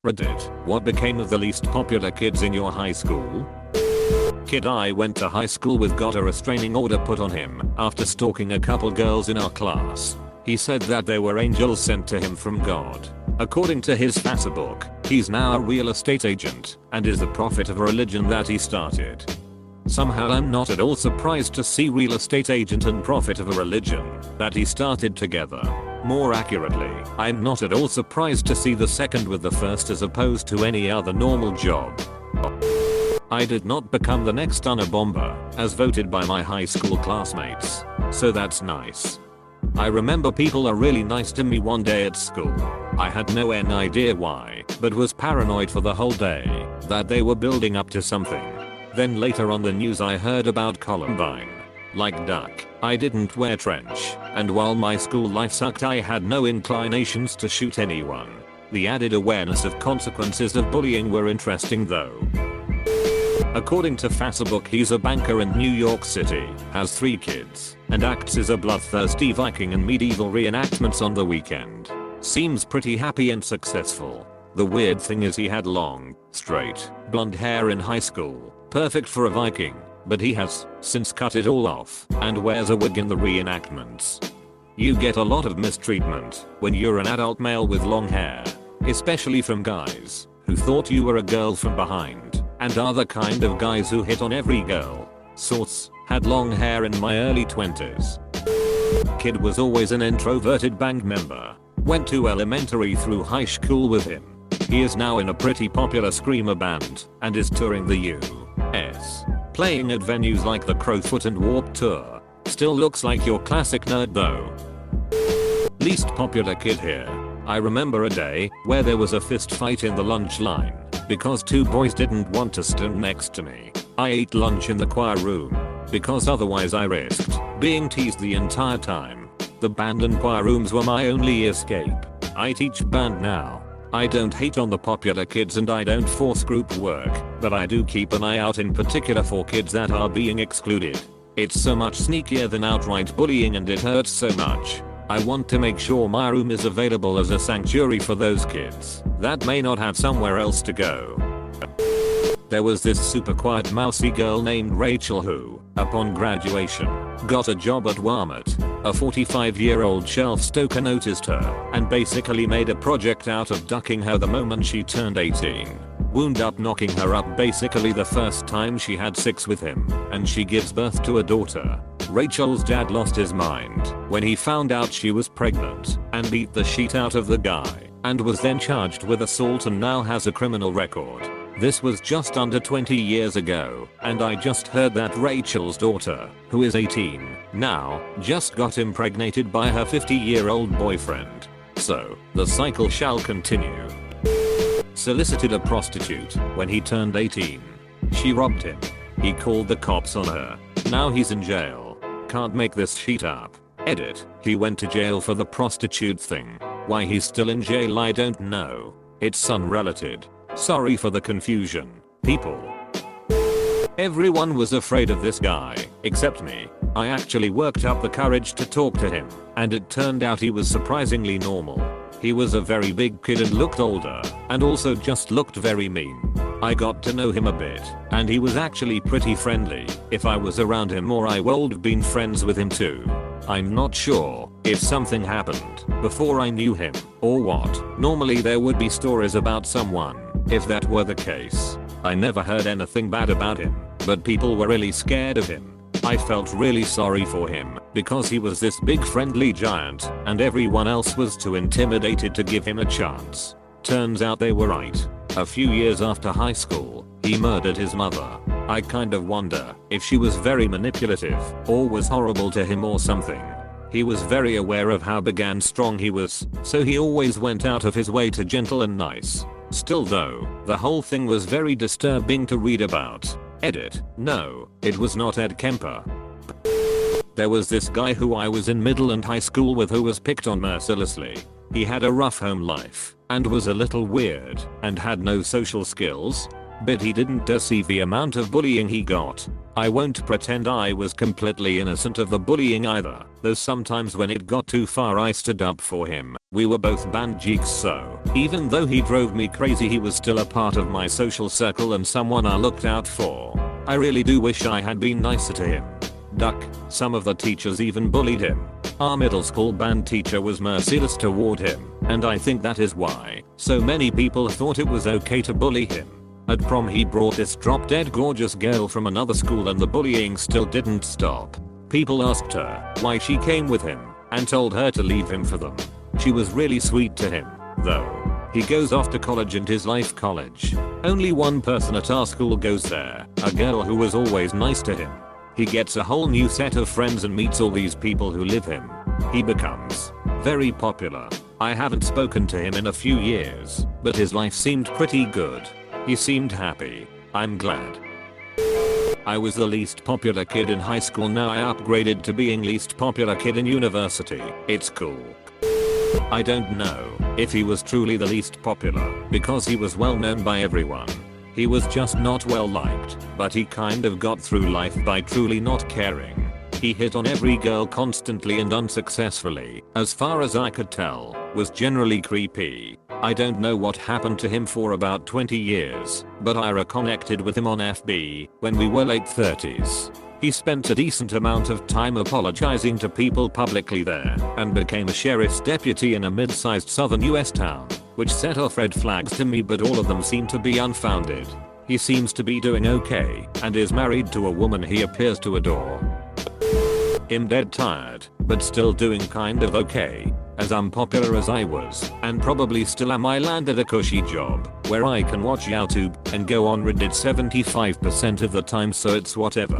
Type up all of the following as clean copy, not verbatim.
Reddit, what became of the least popular kids in your high school? Kid I went to high school with got a restraining order put on him after stalking a couple girls in our class. He said that they were angels sent to him from God. According to his Facebook, he's now a real estate agent and is the prophet of a religion that he started. Somehow I'm not at all surprised to see real estate agent and prophet of a religion that he started together. More accurately, I'm not at all surprised to see the second with the first as opposed to any other normal job. I did not become the next Unabomber, as voted by my high school classmates, so that's nice. I remember people are really nice to me one day at school. I had no idea why, but was paranoid for the whole day that they were building up to something. Then later on the news I heard about Columbine. Like duck, I didn't wear trench, and while my school life sucked I had no inclinations to shoot anyone. The added awareness of consequences of bullying were interesting though. According to Facebook, he's a banker in New York City, has 3 kids, and acts as a bloodthirsty Viking in medieval reenactments on the weekend. Seems pretty happy and successful. The weird thing is he had long, straight, blonde hair in high school, perfect for a Viking, but he has since cut it all off and wears a wig in the reenactments. You get a lot of mistreatment when you're an adult male with long hair, especially from guys who thought you were a girl from behind, and are the kind of guys who hit on every girl. Source, had long hair in my early 20s. Kid was always an introverted band member. Went to elementary through high school with him. He is now in a pretty popular screamer band and is touring the US. Playing at venues like the Crowfoot and Warped Tour. Still looks like your classic nerd though. Least popular kid here. I remember a day where there was a fist fight in the lunch line because 2 boys didn't want to stand next to me. I ate lunch in the choir room because otherwise I risked being teased the entire time. The band and choir rooms were my only escape. I teach band now. I don't hate on the popular kids and I don't force group work, but I do keep an eye out in particular for kids that are being excluded. It's so much sneakier than outright bullying and it hurts so much. I want to make sure my room is available as a sanctuary for those kids that may not have somewhere else to go. There was this super quiet mousy girl named Rachel who, upon graduation, got a job at Walmart. A 45-year-old shelf stoker noticed her and basically made a project out of ducking her the moment she turned 18. Wound up knocking her up basically the first time she had sex with him, and she gives birth to a daughter. Rachel's dad lost his mind when he found out she was pregnant and beat the shit out of the guy and was then charged with assault and now has a criminal record. This was just under 20 years ago, and I just heard that Rachel's daughter, who is 18 now, just got impregnated by her 50-year-old boyfriend. So, the cycle shall continue. Solicited a prostitute when he turned 18. She robbed him. He called the cops on her. Now he's in jail. Can't make this shit up. Edit, he went to jail for the prostitute thing. Why he's still in jail I don't know. It's unrelated. Sorry for the confusion, people. Everyone was afraid of this guy, except me. I actually worked up the courage to talk to him, and it turned out he was surprisingly normal. He was a very big kid and looked older, and also just looked very mean. I got to know him a bit, and he was actually pretty friendly. If I was around him more I would have been friends with him too. I'm not sure if something happened before I knew him, or what. Normally there would be stories about someone, if that were the case. I never heard anything bad about him, but people were really scared of him. I felt really sorry for him because he was this big friendly giant and everyone else was too intimidated to give him a chance. Turns out they were right. A few years after high school, he murdered his mother. I kind of wonder if she was very manipulative or was horrible to him or something. He was very aware of how big and strong he was, so he always went out of his way to gentle and nice. Still though, the whole thing was very disturbing to read about. Edit, no, it was not Ed Kemper. There was this guy who I was in middle and high school with who was picked on mercilessly. He had a rough home life and was a little weird and had no social skills. but he didn't deceive the amount of bullying he got. I won't pretend I was completely innocent of the bullying either, though sometimes when it got too far I stood up for him. We were both band geeks, so even though he drove me crazy he was still a part of my social circle and someone I looked out for. I really do wish I had been nicer to him. Duck, some of the teachers even bullied him. Our middle school band teacher was merciless toward him, and I think that is why so many people thought it was okay to bully him. At prom he brought this drop-dead gorgeous girl from another school and the bullying still didn't stop. People asked her why she came with him and told her to leave him for them. She was really sweet to him, though. He goes off to college and his life college. Only one person at our school goes there, a girl who was always nice to him. He gets a whole new set of friends and meets all these people who live him. He becomes very popular. I haven't spoken to him in a few years, but his life seemed pretty good. He seemed happy. I'm glad. I was the least popular kid in high school. Now I upgraded to being least popular kid in university. It's cool. I don't know if he was truly the least popular because he was well known by everyone. He was just not well liked, but he kind of got through life by truly not caring. He hit on every girl constantly and unsuccessfully, as far as I could tell, was generally creepy. I don't know what happened to him for about 20 years, but I reconnected with him on FB when we were late 30s. He spent a decent amount of time apologizing to people publicly there and became a sheriff's deputy in a mid-sized southern US town, which set off red flags to me, but all of them seem to be unfounded. He seems to be doing okay and is married to a woman he appears to adore. I'm dead tired, but still doing kind of okay. As unpopular as I was, and probably still am, I landed a cushy job where I can watch YouTube and go on Reddit 75% of the time, so it's whatever.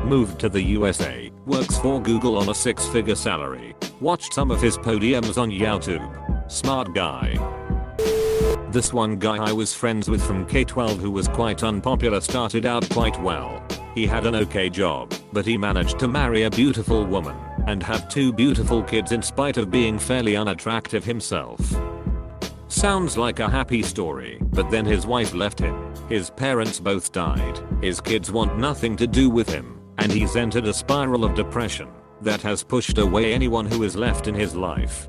Moved to the USA, works for Google on a 6-figure salary. Watched some of his podiums on YouTube. Smart guy. This one guy I was friends with from K-12 who was quite unpopular started out quite well. He had an okay job, but he managed to marry a beautiful woman and have 2 beautiful kids in spite of being fairly unattractive himself. Sounds like a happy story, but then his wife left him, his parents both died, his kids want nothing to do with him, and he's entered a spiral of depression that has pushed away anyone who is left in his life.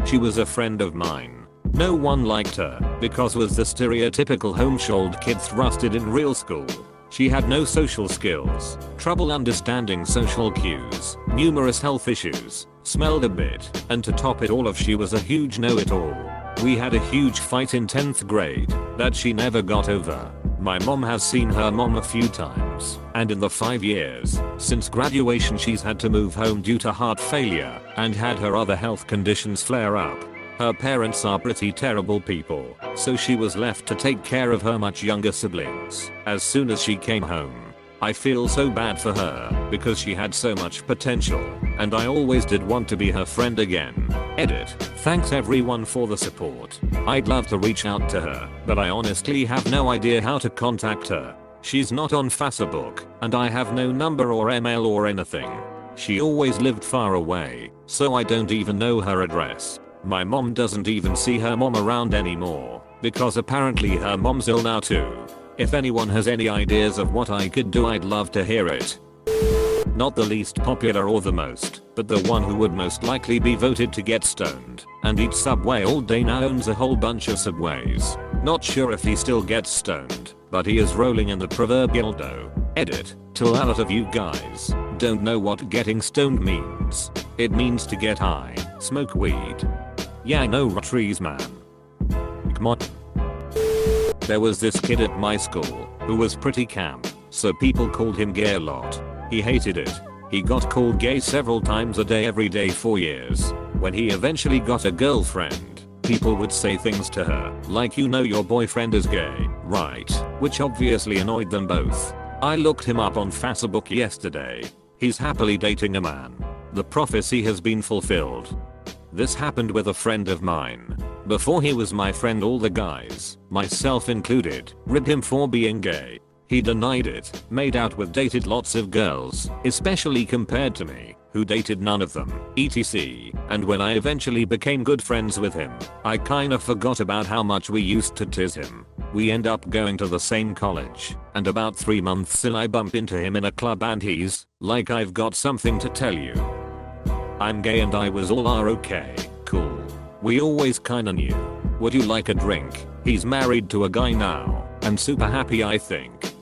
She was a friend of mine. No one liked her because was the stereotypical homeschooled kid thrusted in real school. She had no social skills, trouble understanding social cues, numerous health issues, smelled a bit, and to top it all off she was a huge know-it-all. We had a huge fight in 10th grade that she never got over. My mom has seen her mom a few times, and in the 5 years since graduation she's had to move home due to heart failure and had her other health conditions flare up. Her parents are pretty terrible people, so she was left to take care of her much younger siblings as soon as she came home. I feel so bad for her because she had so much potential, and I always did want to be her friend again. Edit. Thanks everyone for the support. I'd love to reach out to her, but I honestly have no idea how to contact her. She's not on Facebook, and I have no number or email or anything. She always lived far away, so I don't even know her address. My mom doesn't even see her mom around anymore, because apparently her mom's ill now too. If anyone has any ideas of what I could do, I'd love to hear it. Not the least popular or the most, but the one who would most likely be voted to get stoned and eat Subway all day now owns a whole bunch of Subways. Not sure if he still gets stoned, but he is rolling in the proverbial dough. Edit. To a lot of you guys don't know what getting stoned means. It means to get high, smoke weed. Yeah, no trees, man. Come on. There was this kid at my school who was pretty camp, so people called him gay a lot. He hated it. He got called gay several times a day every day for years. When he eventually got a girlfriend, people would say things to her like, you know your boyfriend is gay, right? Which obviously annoyed them both. I looked him up on Facebook yesterday. He's happily dating a man. The prophecy has been fulfilled. This happened with a friend of mine. Before he was my friend, all the guys, myself included, ribbed him for being gay. He denied it, made out with, dated lots of girls, especially compared to me, who dated none of them, etc. And when I eventually became good friends with him, I kinda forgot about how much we used to tease him. We end up going to the same college, and about 3 months in I bump into him in a club and he's like, "I've got something to tell you. I'm gay," and I was all, okay, cool. We always kinda knew. Would you like a drink? He's married to a guy now, and super happy, I think.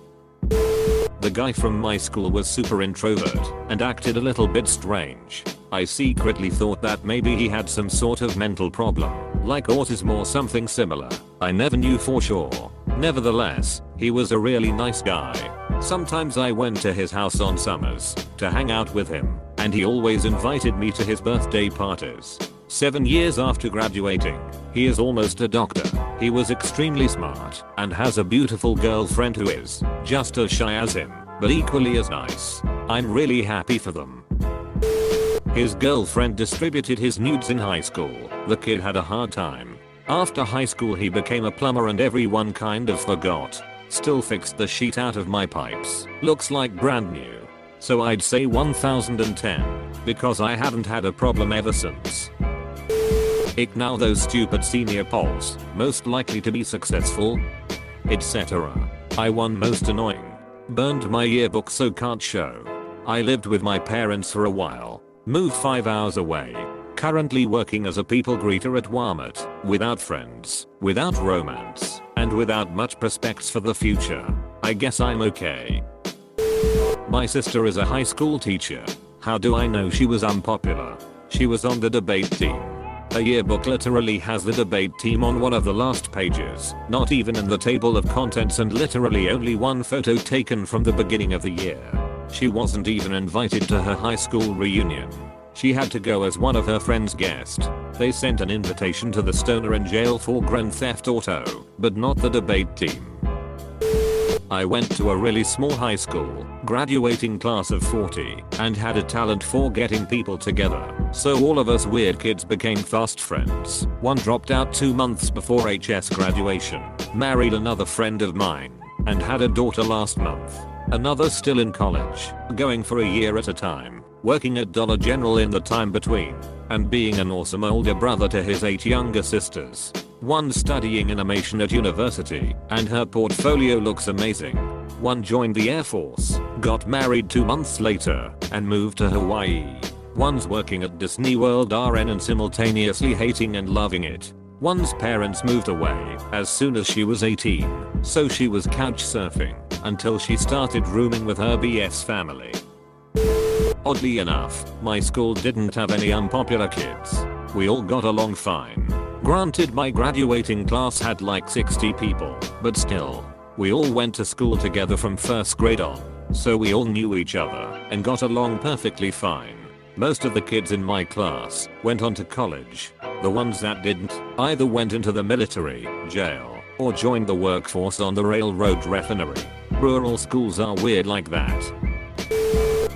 The guy from my school was super introvert and acted a little bit strange. I secretly thought that maybe he had some sort of mental problem, like autism or something similar. I never knew for sure. Nevertheless, he was a really nice guy. Sometimes I went to his house on summers to hang out with him, and he always invited me to his birthday parties. 7 years after graduating, he is almost a doctor. He was extremely smart and has a beautiful girlfriend who is just as shy as him, but equally as nice. I'm really happy for them. His girlfriend distributed his nudes in high school. The kid had a hard time. After high school he became a plumber and everyone kind of forgot. Still fixed the sheet out of my pipes. Looks like brand new. So I'd say 1010, because I haven't had a problem ever since. Ick, now those stupid senior polls, most likely to be successful, etc. I won most annoying. Burned my yearbook so can't show. I lived with my parents for a while. Moved 5 hours away. Currently working as a people greeter at Walmart, without friends, without romance, and without much prospects for the future. I guess I'm okay. My sister is a high school teacher. How do I know she was unpopular? She was on the debate team. Her yearbook literally has the debate team on one of the last pages, not even in the table of contents, and literally only one photo taken from the beginning of the year. She wasn't even invited to her high school reunion. She had to go as one of her friends' guests. They sent an invitation to the stoner in jail for Grand Theft Auto, but not the debate team. I went to a really small high school, graduating class of 40, and had a talent for getting people together. So all of us weird kids became fast friends. One dropped out 2 months before HS graduation, married another friend of mine, and had a daughter last month. Another still in college, going for a year at a time, working at Dollar General in the time between, and being an awesome older brother to his 8 younger sisters. One studying animation at university, and her portfolio looks amazing. One joined the Air Force, got married 2 months later, and moved to Hawaii. One's working at Disney World RN and simultaneously hating and loving it. One's parents moved away as soon as she was 18, so she was couch surfing until she started rooming with her BS family. Oddly enough, my school didn't have any unpopular kids. We all got along fine. Granted, my graduating class had like 60 people, but still, we all went to school together from first grade on, so we all knew each other and got along perfectly fine. Most of the kids in my class went on to college. The ones that didn't either went into the military, jail, or joined the workforce on the railroad refinery. Rural schools are weird like that.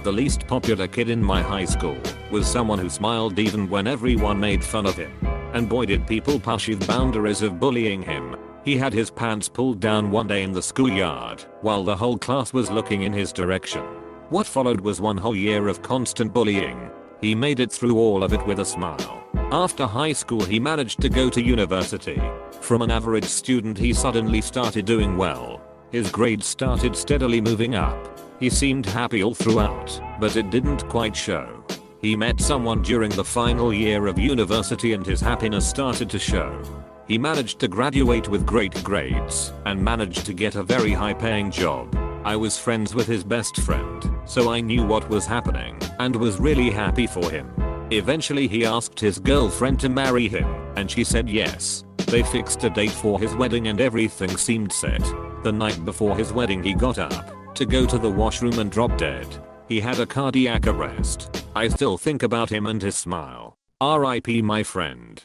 The least popular kid in my high school was someone who smiled even when everyone made fun of him. And boy did people push the boundaries of bullying him. He had his pants pulled down one day in the schoolyard while the whole class was looking in his direction. What followed was one whole year of constant bullying. He made it through all of it with a smile. After high school he managed to go to university. From an average student he suddenly started doing well. His grades started steadily moving up. He seemed happy all throughout, but it didn't quite show. He met someone during the final year of university and his happiness started to show. He managed to graduate with great grades and managed to get a very high paying job. I was friends with his best friend, so I knew what was happening and was really happy for him. Eventually he asked his girlfriend to marry him and she said yes. They fixed a date for his wedding and everything seemed set. The night before his wedding he got up to go to the washroom and dropped dead. He had a cardiac arrest. I still think about him and his smile. RIP my friend.